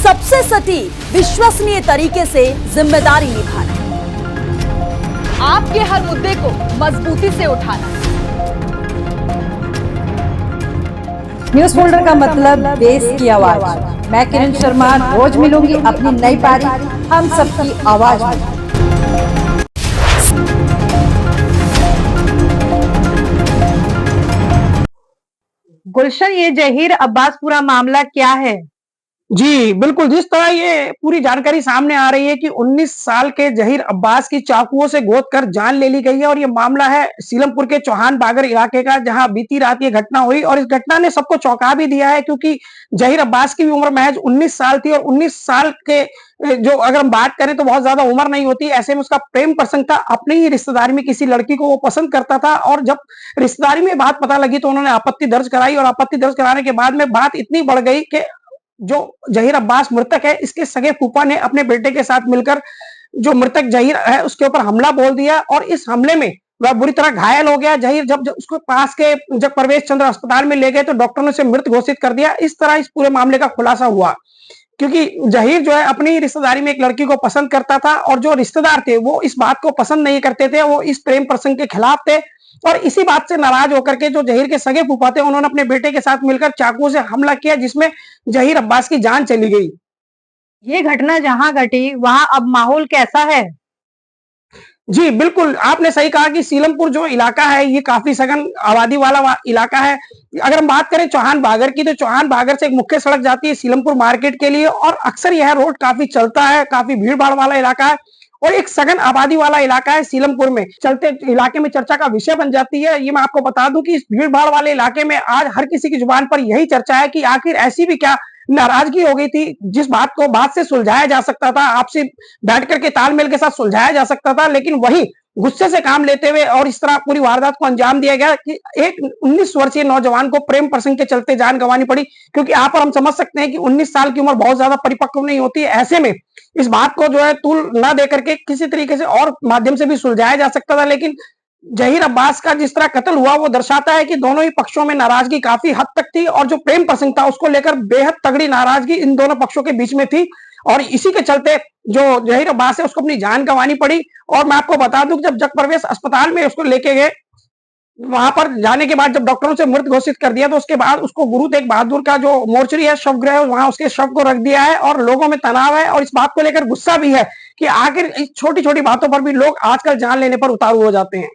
सबसे सटीक विश्वसनीय तरीके से जिम्मेदारी निभाना, आपके हर मुद्दे को मजबूती से उठाना। न्यूज फोल्डर का मतलब देश की आवाज। मैं किरण शर्मा रोज मिलूंगी अपनी नई पारी हम सबकी आवाज में। गुलशन, ये जहीर अब्बास पूरा मामला क्या है? जी, बिल्कुल, जिस तरह ये पूरी जानकारी सामने आ रही है कि 19 साल के ज़हीर अब्बास की चाकुओं से गोद कर जान ले ली गई है और ये मामला है सीलमपुर के चौहान बागर इलाके का, जहां बीती रात ये घटना हुई और इस घटना ने सबको चौंका भी दिया है क्योंकि ज़हीर अब्बास की भी उम्र महज 19 साल थी और 19 साल के जो अगर हम बात करें तो बहुत ज़्यादा उम्र नहीं होती। ऐसे में उसका प्रेम प्रसंग था, अपनी ही रिश्तेदारी में किसी लड़की को वो पसंद करता था और जब रिश्तेदारी में बात पता लगी तो उन्होंने आपत्ति दर्ज कराई और आपत्ति दर्ज कराने के बाद में बात इतनी बढ़ गई कि जो ज़हीर अब्बास मृतक है, इसके सगे फूफा ने अपने बेटे के साथ मिलकर जो मृतक ज़हीर है उसके ऊपर हमला बोल दिया और इस हमले में वह बुरी तरह घायल हो गया। ज़हीर जब उसको पास के जब परवेश चंद्र अस्पताल में ले गए तो डॉक्टर ने उसे मृत घोषित कर दिया। इस तरह इस पूरे मामले का खुलासा हुआ क्योंकि ज़हीर जो है अपनी रिश्तेदारी में एक लड़की को पसंद करता था और जो रिश्तेदार थे वो इस बात को पसंद नहीं करते थे, वो इस प्रेम प्रसंग के खिलाफ थे और इसी बात से नाराज होकर के जो ज़हीर के सगे फूफा थे उन्होंने अपने बेटे के साथ मिलकर चाकू से हमला किया जिसमें ज़हीर अब्बास की जान चली गई। ये घटना जहां घटी वहां अब माहौल कैसा है? जी, बिल्कुल, आपने सही कहा कि सीलमपुर जो इलाका है ये काफ़ी सघन आबादी वाला इलाका है। अगर हम बात करें चौहान बागर की तो चौहान बागर से एक मुख्य सड़क जाती है सीलमपुर मार्केट के लिए और अक्सर यह रोड काफ़ी चलता है, काफ़ी भीड़-भाड़ वाला इलाका है और एक सघन आबादी वाला इलाका है सीलमपुर में। चलते इलाके में चर्चा का विषय बन जाती है। ये मैं आपको बता दूं कि इस भीड़-भाड़ वाले इलाके में आज हर किसी की जुबान पर यही चर्चा है कि आखिर ऐसी भी क्या नाराजगी हो गई थी जिस बात को बात से सुलझाया जा सकता था, आपसे बैठ कर के तालमेल के साथ सुलझाया जा सकता था, लेकिन वही गुस्से से काम लेते हुए और इस तरह पूरी वारदात को अंजाम दिया गया कि एक 19 वर्षीय नौजवान को प्रेम प्रसंग के चलते जान गंवानी पड़ी। क्योंकि यहाँ पर हम समझ सकते हैं कि 19 साल की उम्र बहुत ज्यादा परिपक्व नहीं होती है। ऐसे में इस बात को जो है तूल ना दे करके किसी तरीके से और माध्यम से भी सुलझाया जा सकता था, लेकिन ज़हीर अब्बास का जिस तरह कत्ल हुआ वो दर्शाता है कि दोनों ही पक्षों में नाराजगी काफी हद तक थी और जो प्रेम प्रसंग था उसको लेकर बेहद तगड़ी नाराजगी इन दोनों पक्षों के बीच में थी और इसी के चलते जो ज़हीर अब्बास है उसको अपनी जान गंवानी पड़ी। और मैं आपको बता दूं कि जब परवेश अस्पताल में उसको लेके गए, वहां पर जाने के बाद जब डॉक्टरों से मृत घोषित कर दिया तो उसके बाद उसको गुरु तेग बहादुर का जो मोर्चरी है शवगृह वहां उसके शव को रख दिया है और लोगों में तनाव है और इस बात को लेकर गुस्सा भी है कि आखिर इस छोटी छोटी बातों पर भी लोग आजकल जान लेने पर उतारू हो जाते हैं।